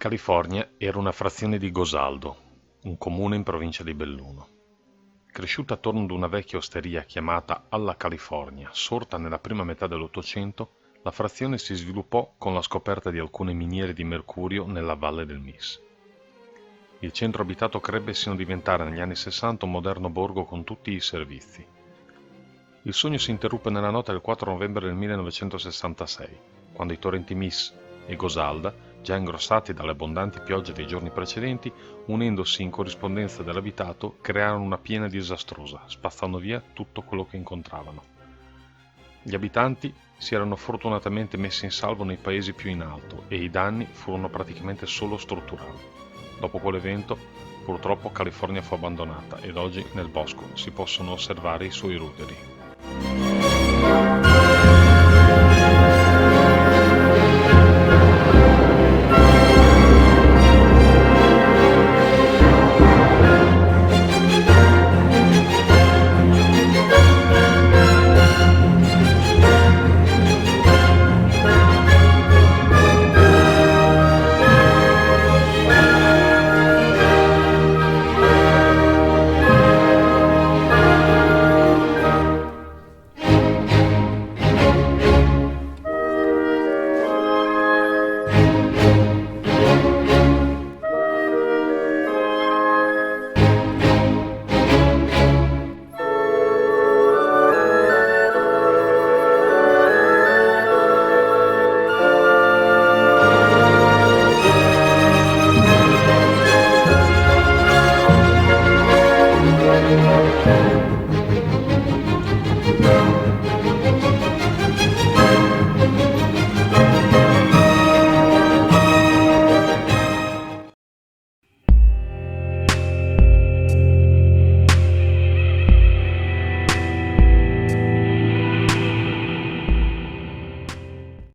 California era una frazione di Gosaldo, un comune in provincia di Belluno. Cresciuta attorno ad una vecchia osteria chiamata Alla California, sorta nella prima metà dell'Ottocento, la frazione si sviluppò con la scoperta di alcune miniere di mercurio nella valle del Miss. Il centro abitato crebbe sino a diventare negli anni '60 un moderno borgo con tutti i servizi. Il sogno si interruppe nella notte del 4 novembre del 1966, quando i torrenti Miss e Gosalda, già ingrossati dalle abbondanti piogge dei giorni precedenti, unendosi in corrispondenza dell'abitato, crearono una piena disastrosa, spazzando via tutto quello che incontravano. Gli abitanti si erano fortunatamente messi in salvo nei paesi più in alto e i danni furono praticamente solo strutturali. Dopo quell'evento, purtroppo California fu abbandonata ed oggi nel bosco si possono osservare i suoi ruderi.